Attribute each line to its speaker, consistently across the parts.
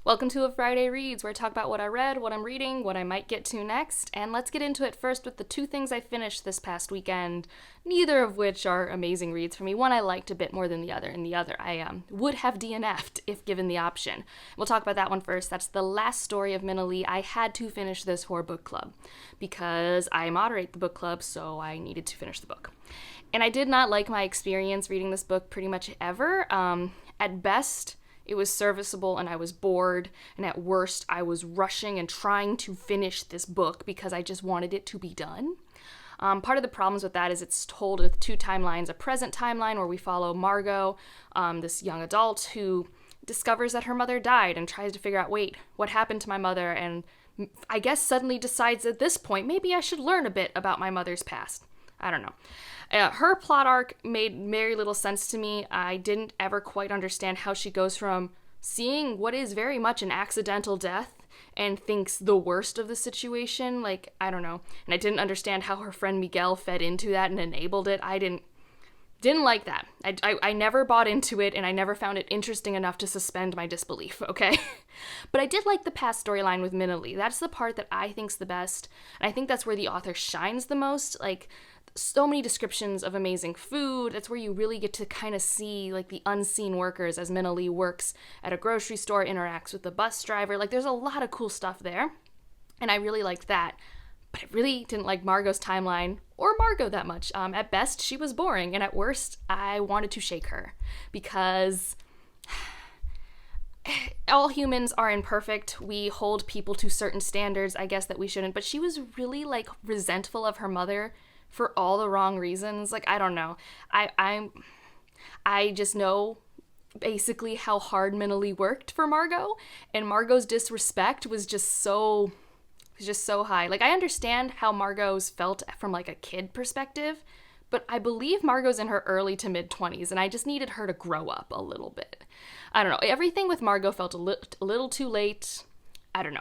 Speaker 1: Welcome to A Friday Reads, where I talk about what I read, what I'm reading, what I might get to next, and let's get into it first with the two things I finished this past weekend, neither of which are amazing reads for me. One I liked a bit more than the other, and the other I would have DNF'd if given the option. We'll talk about that one first. That's The Last Story of Minna Lee. I had to finish this for book club, because I moderate the book club, so I needed to finish the book. And I did not like my experience reading this book pretty much ever. At best, it was serviceable and I was bored, and at worst, I was rushing and trying to finish this book because I just wanted it to be done. Part of the problems with that is it's told with two timelines, a present timeline where we follow Margot, this young adult who discovers that her mother died and tries to figure out, wait, what happened to my mother? And I guess suddenly decides at this point, maybe I should learn a bit about my mother's past. I don't know. Her plot arc made very little sense to me. I didn't ever quite understand how she goes from seeing what is very much an accidental death and thinks the worst of the situation. Like, I don't know. And I didn't understand how her friend Miguel fed into that and enabled it. I didn't like that. I never bought into it, and I never found it interesting enough to suspend my disbelief, okay? But I did like the past storyline with Minna Lee. That's the part that I think's the best, and I think that's where the author shines the most. Like, so many descriptions of amazing food. That's where you really get to kind of see, like, the unseen workers as Minna Lee works at a grocery store, interacts with the bus driver. Like, there's a lot of cool stuff there, and I really liked that. But I really didn't like Margot's timeline or Margot that much. At best, she was boring, and at worst, I wanted to shake her because all humans are imperfect. We hold people to certain standards, I guess, that we shouldn't. But she was really, like, resentful of her mother for all the wrong reasons. Like, I don't know. I just know basically how hard Minna Lee worked for Margot, and Margot's disrespect was just so high. Like, I understand how Margot's felt from, like, a kid perspective, but I believe Margot's in her early to mid-20s, and I just needed her to grow up a little bit. I don't know. Everything with Margot felt a little too late. I don't know.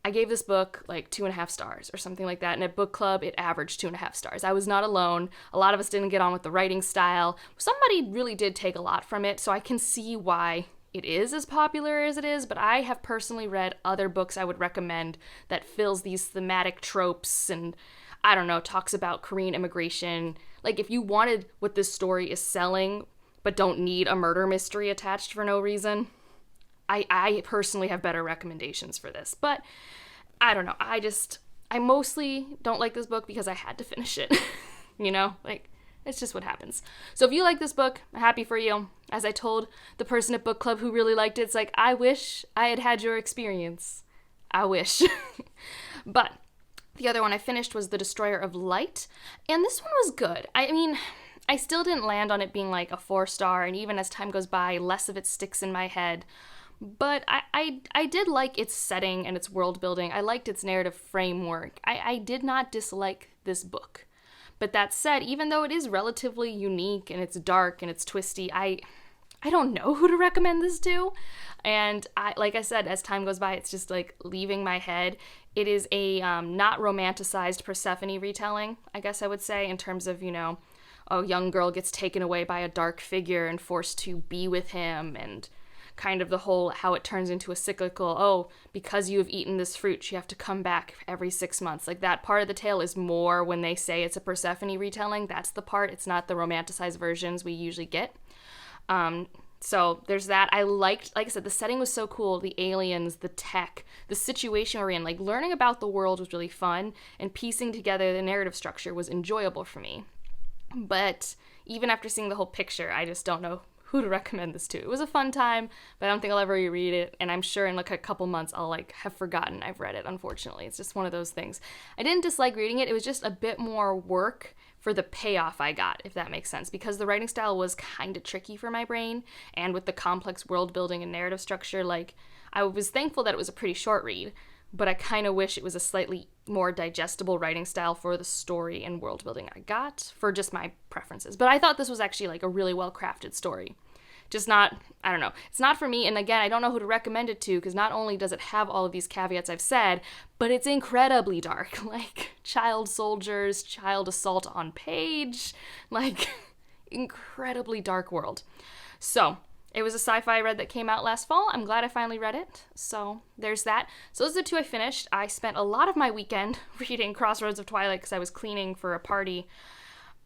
Speaker 1: I gave this book, like, 2.5 stars or something like that, and at book club, it averaged 2.5 stars. I was not alone. A lot of us didn't get on with the writing style. Somebody really did take a lot from it, so I can see why it is as popular as it is, but I have personally read other books I would recommend that fills these thematic tropes and, I don't know, talks about Korean immigration. Like, if you wanted what this story is selling, but don't need a murder mystery attached for no reason, I personally have better recommendations for this. But, I don't know, I mostly don't like this book because I had to finish it, you know? Like, it's just what happens. So if you like this book, I'm happy for you. As I told the person at book club who really liked it, it's like, I wish I had had your experience. I wish. But the other one I finished was The Destroyer of Light, and this one was good. I mean, I still didn't land on it being like a 4-star, and even as time goes by, less of it sticks in my head. But I did like its setting and its world building. I liked its narrative framework. I did not dislike this book. But that said, even though it is relatively unique and it's dark and it's twisty, I don't know who to recommend this to. And like I said, as time goes by, it's just like leaving my head. It is a not romanticized Persephone retelling, I guess I would say, in terms of, you know, a young girl gets taken away by a dark figure and forced to be with him, and kind of the whole how it turns into a cyclical, oh, because you have eaten this fruit, you have to come back every 6 months. Like, that part of the tale is more when they say it's a Persephone retelling. That's the part. It's not the romanticized versions we usually get. So there's that. I liked, like I said, the setting was so cool. The aliens, the tech, the situation we're in. Like, learning about the world was really fun, and piecing together the narrative structure was enjoyable for me. But even after seeing the whole picture, I just don't know who to recommend this to. It was a fun time, but I don't think I'll ever reread it, and I'm sure in like a couple months I'll like have forgotten I've read it, unfortunately. It's just one of those things. I didn't dislike reading it. It was just a bit more work for the payoff I got, if that makes sense, because the writing style was kind of tricky for my brain, and with the complex world building and narrative structure, like, I was thankful that it was a pretty short read, but I kind of wish it was a slightly more digestible writing style for the story and world building I got, for just my preferences. But I thought this was actually like a really well-crafted story. Just not, I don't know, it's not for me, and again, I don't know who to recommend it to, because not only does it have all of these caveats I've said, but it's incredibly dark, like child soldiers, child assault on page, like incredibly dark world. So It was a sci-fi I read that came out last fall. I'm glad I finally read it. So there's that. So those are the two I finished. I spent a lot of my weekend reading Crossroads of Twilight because I was cleaning for a party.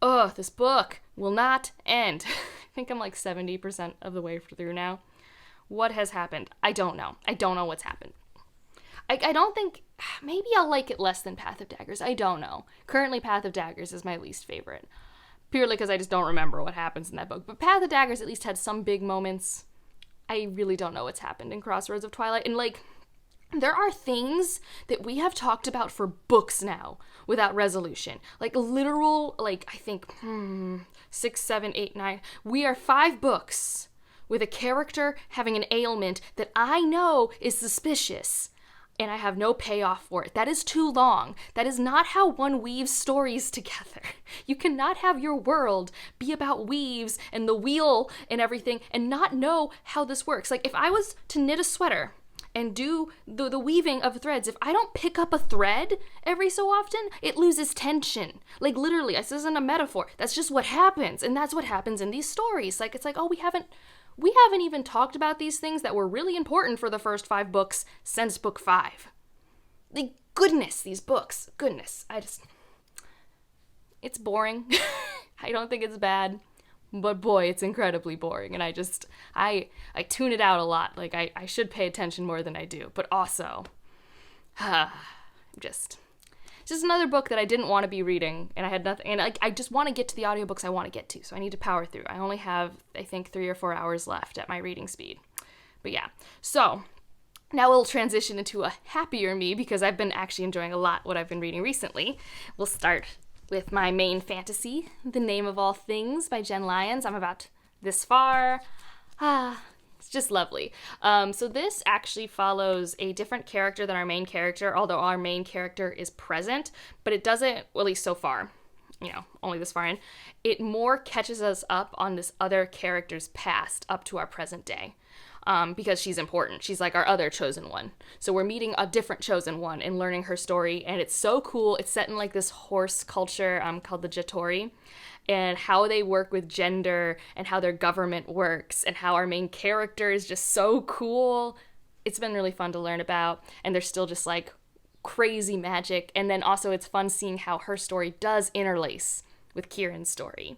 Speaker 1: Ugh, this book will not end. I think I'm like 70% of the way through now. What has happened? I don't know. I don't know what's happened. I don't think, maybe I'll like it less than Path of Daggers. I don't know. Currently, Path of Daggers is my least favorite. Purely because I just don't remember what happens in that book. But Path of Daggers at least had some big moments. I really don't know what's happened in Crossroads of Twilight. And, like, there are things that we have talked about for books now without resolution. Like, literal, like, I think, 6, 7, 8, 9. We are 5 books with a character having an ailment that I know is suspicious. And I have no payoff for it. That is too long. That is not how one weaves stories together. You cannot have your world be about weaves and the wheel and everything and not know how this works. Like, if I was to knit a sweater and do the weaving of threads, if I don't pick up a thread every so often, it loses tension. Like, literally, this isn't a metaphor. That's just what happens. And that's what happens in these stories. Like, it's like, oh, we haven't even talked about these things that were really important for the first 5 books since book 5. Like, goodness, these books. Goodness. It's boring. I don't think it's bad. But boy, it's incredibly boring. And I tune it out a lot. Like, I should pay attention more than I do. But also, just another book that I didn't want to be reading, and I had nothing, and I just want to get to the audiobooks I want to get to, so I need to power through. I only have, I think, 3 or 4 hours left at my reading speed. But yeah, so now we'll transition into a happier me, because I've been actually enjoying a lot what I've been reading recently. We'll start with my main fantasy, The Name of All Things by Jen Lyons. I'm about this far. It's just lovely. So this actually follows a different character than our main character, although our main character is present, but it doesn't, well, at least so far, only this far in, it more catches us up on this other character's past up to our present day. Because she's important. She's like our other chosen one. So we're meeting a different chosen one and learning her story, and it's so cool. It's set in like this horse culture called the Jatori, and how they work with gender and how their government works and how our main character is just so cool. It's been really fun to learn about, and there's still just like crazy magic. And then also it's fun seeing how her story does interlace with Kieran's story.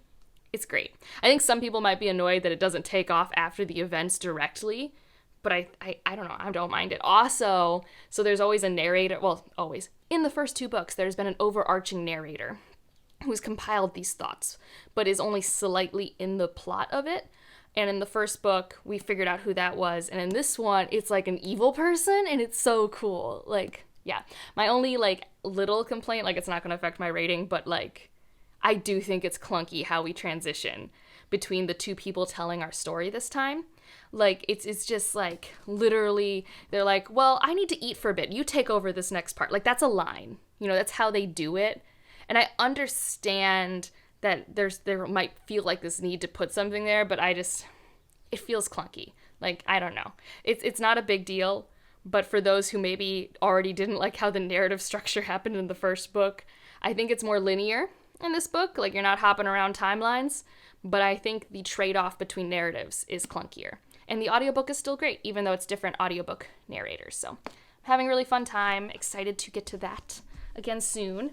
Speaker 1: It's great. I think some people might be annoyed that it doesn't take off after the events directly, but I don't know, I don't mind it. Also, so there's always a narrator, well, always. In the first 2 books, there's been an overarching narrator who's compiled these thoughts, but is only slightly in the plot of it. And in the first book, we figured out who that was, and in this one, it's like an evil person, and it's so cool. Like, yeah. My only, like, little complaint, like, it's not going to affect my rating, but, like, I do think it's clunky how we transition between the 2 people telling our story this time. Like, it's just, like, literally, they're like, well, I need to eat for a bit. You take over this next part. Like, that's a line. That's how they do it. And I understand that there might feel like this need to put something there, but it feels clunky. Like, I don't know. It's not a big deal, but for those who maybe already didn't like how the narrative structure happened in the first book, I think it's more linear in this book. Like, you're not hopping around timelines, but I think the trade-off between narratives is clunkier. And the audiobook is still great, even though it's different audiobook narrators. So I'm having a really fun time, excited to get to that again soon.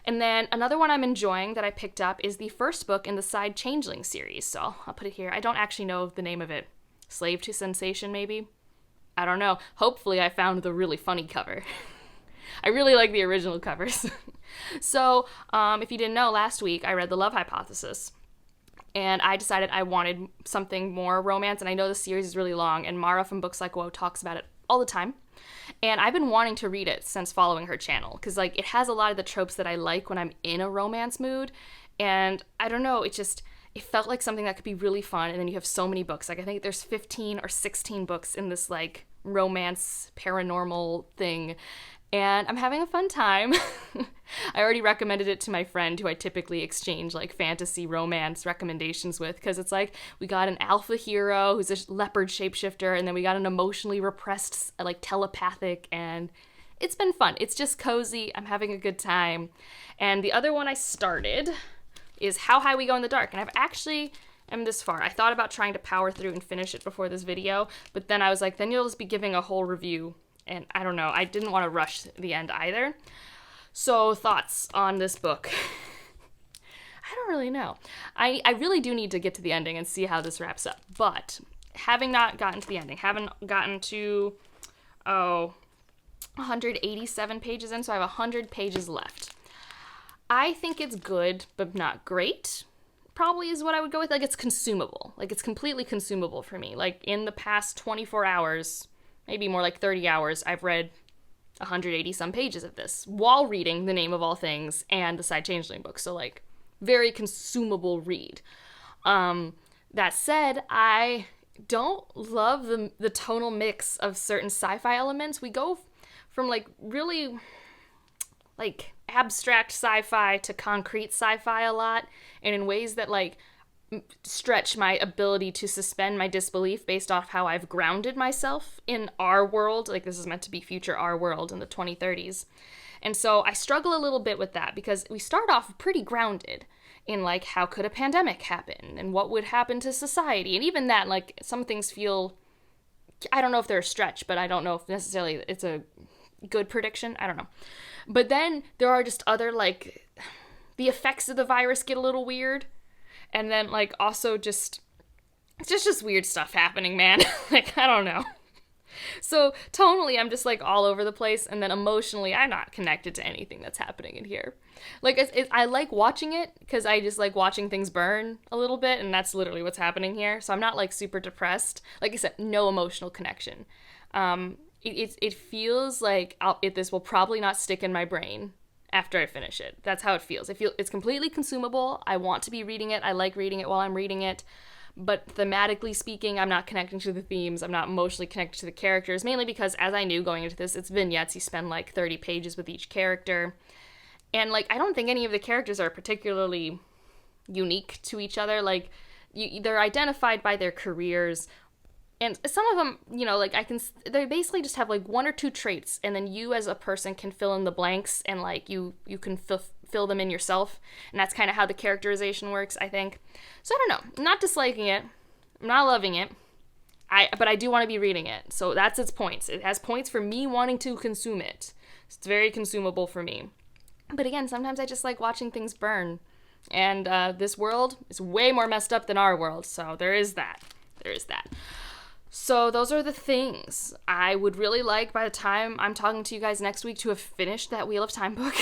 Speaker 1: And then another one I'm enjoying that I picked up is the first book in the Side Changeling series. So I'll put it here. I don't actually know the name of it. Slave to Sensation, maybe? I don't know. Hopefully I found the really funny cover. I really like the original covers. So, if you didn't know, last week I read The Love Hypothesis, and I decided I wanted something more romance, and I know the series is really long, and Mara from Books Like Woe talks about it all the time, and I've been wanting to read it since following her channel, because, like, it has a lot of the tropes that I like when I'm in a romance mood, and I don't know, it felt like something that could be really fun, and then you have so many books. Like, I think there's 15 or 16 books in this, like, romance paranormal thing, and I'm having a fun time. I already recommended it to my friend who I typically exchange, like, fantasy romance recommendations with, because it's like, we got an alpha hero who's a leopard shapeshifter, and then we got an emotionally repressed, like, telepathic, and it's been fun. It's just cozy. I'm having a good time. And the other one I started is How High We Go in the Dark, and I've actually am this far. I thought about trying to power through and finish it before this video, but then I was like, then you'll just be giving a whole review, and I don't know. I didn't want to rush the end either. So, thoughts on this book? I don't really know. I really do need to get to the ending and see how this wraps up, but having not gotten to the ending, haven't gotten to, 187 pages in, so I have 100 pages left. I think it's good, but not great, probably is what I would go with. Like, it's consumable. Like, it's completely consumable for me. Like, in the past 24 hours, maybe more like 30 hours, I've read 180 some pages of this while reading The Name of All Things and the Side Changeling book. So, like, very consumable read. That said, I don't love the tonal mix of certain sci-fi elements. We go from, like, really, like, abstract sci-fi to concrete sci-fi a lot, and in ways that, like, stretch my ability to suspend my disbelief based off how I've grounded myself in our world. Like, this is meant to be future our world in the 2030s. And so I struggle a little bit with that because we start off pretty grounded in, like, how could a pandemic happen and what would happen to society. And even that, like, some things feel, I don't know if they're a stretch, but I don't know if necessarily it's a good prediction. I don't know. But then there are just other, like, the effects of the virus get a little weird. And then, like, also just, it's just weird stuff happening, man. Like, I don't know. So tonally, I'm just, like, all over the place. And then emotionally, I'm not connected to anything that's happening in here. Like, I like watching it because I just like watching things burn a little bit. And that's literally what's happening here. So I'm not, like, super depressed. Like I said, no emotional connection. It feels like this will probably not stick in my brain after I finish it. That's how it feels. It's completely consumable. I want to be reading it. I like reading it while I'm reading it. But thematically speaking, I'm not connecting to the themes. I'm not emotionally connected to the characters, mainly because, as I knew going into this, it's vignettes. You spend, like, 30 pages with each character. And, like, I don't think any of the characters are particularly unique to each other. Like, they're identified by their careers. And some of them, you know, like, they basically just have, like, one or two traits, and then you as a person can fill in the blanks, and, like, you can fill them in yourself, and that's kind of how the characterization works, I think. So, I don't know. I'm not disliking it. I'm not loving it. But I do want to be reading it. So that's its points. It has points for me wanting to consume it. It's very consumable for me. But again, sometimes I just like watching things burn. And this world is way more messed up than our world, so there is that. There is that. So those are the things. I would really like, by the time I'm talking to you guys next week, to have finished that Wheel of Time book.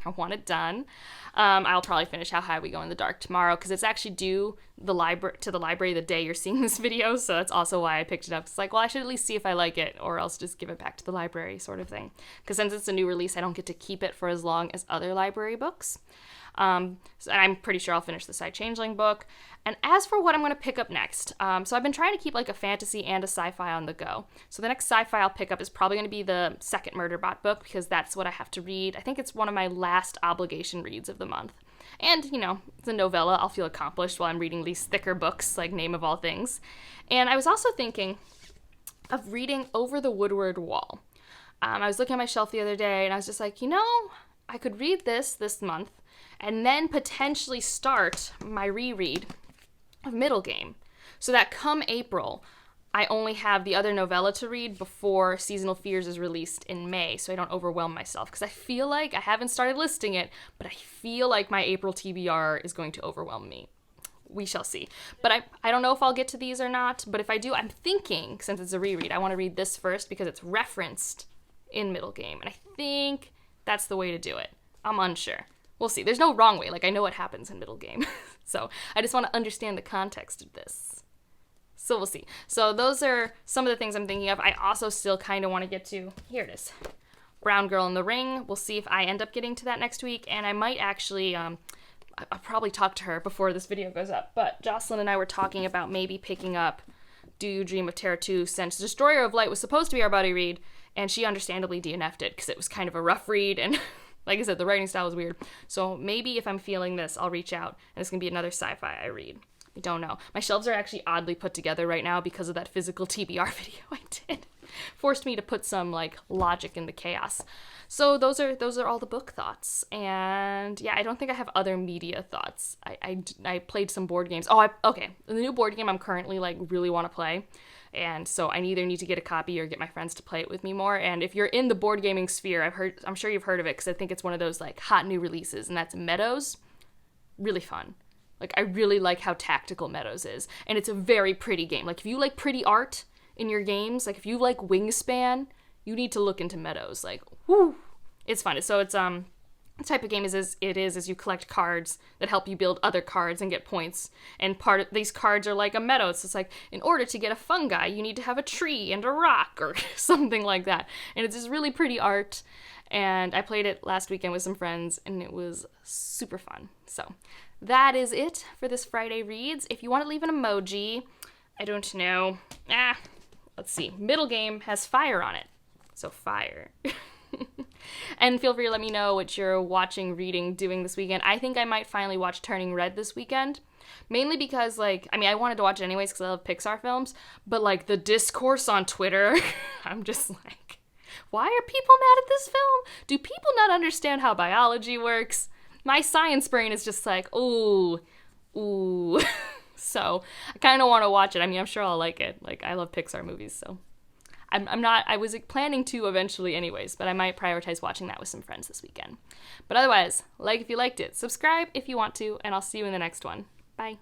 Speaker 1: I want it done. I'll probably finish How High We Go in the Dark tomorrow, because it's actually due to the library the day you're seeing this video, so that's also why I picked it up. It's like, well, I should at least see if I like it, or else just give it back to the library, sort of thing. Because since it's a new release, I don't get to keep it for as long as other library books. So I'm pretty sure I'll finish the Side Changeling book. And as for what I'm going to pick up next, so I've been trying to keep, like, a fantasy and a sci-fi on the go. So the next sci-fi I'll pick up is probably going to be the second Murderbot book, because that's what I have to read. I think it's one of my last obligation reads of the month. And, you know, it's a novella. I'll feel accomplished while I'm reading these thicker books, like Name of All Things. And I was also thinking of reading Over the Woodward Wall. I was looking at my shelf the other day, and I was just like, you know, I could read this month, and then potentially start my reread of Middle Game. So that come April, I only have the other novella to read before Seasonal Fears is released in May, so I don't overwhelm myself. Because I feel like, I haven't started listing it, but I feel like my April TBR is going to overwhelm me. We shall see. But I don't know if I'll get to these or not, but if I do, I'm thinking, since it's a reread, I want to read this first because it's referenced in Middle Game. And I think that's the way to do it. I'm unsure. We'll see. There's no wrong way. Like, I know what happens in Middle Game. So I just want to understand the context of this. So we'll see. So those are some of the things I'm thinking of. I also still kind of want to get to, here it is, Brown Girl in the Ring. We'll see if I end up getting to that next week. And I might actually, I'll probably talk to her before this video goes up. But Jocelyn and I were talking about maybe picking up Do You Dream of Terror 2, since Destroyer of Light was supposed to be our buddy read. And she understandably DNF'd it because it was kind of a rough read, and like I said, the writing style was weird. So maybe if I'm feeling this, I'll reach out, and it's going to be another sci-fi I read. I don't know. My shelves are actually oddly put together right now because of that physical TBR video I did. forced me to put some like logic in the chaos. So those are all the book thoughts. And yeah, I don't think I have other media thoughts. I played some board games. Okay. The new board game I'm currently like really want to play. And so I either need to get a copy or get my friends to play it with me more. And if you're in the board gaming sphere, I'm sure you've heard of it because I think it's one of those like hot new releases, and that's Meadows. Really fun. Like, I really like how tactical Meadows is. And it's a very pretty game. Like, if you like pretty art in your games, like if you like Wingspan, you need to look into Meadows. Like, whoo, it's fun. So it's the type of game is you collect cards that help you build other cards and get points. And part of these cards are like a meadow. So it's like, in order to get a fungi, you need to have a tree and a rock or something like that. And it's just really pretty art. And I played it last weekend with some friends, and it was super fun. So that is it for this Friday Reads. If you want to leave an emoji, I don't know. Let's see. Middle game has fire on it. So fire. And feel free to let me know what you're watching, reading, doing this weekend. I think I might finally watch Turning Red this weekend. Mainly because, like, I mean, I wanted to watch it anyways because I love Pixar films. But, like, the discourse on Twitter, I'm just like, why are people mad at this film? Do people not understand how biology works? My science brain is just like, ooh. So, I kind of want to watch it. I mean, I'm sure I'll like it. Like, I love Pixar movies, so. I was planning to eventually anyways, but I might prioritize watching that with some friends this weekend. But otherwise, like if you liked it, subscribe if you want to, and I'll see you in the next one. Bye.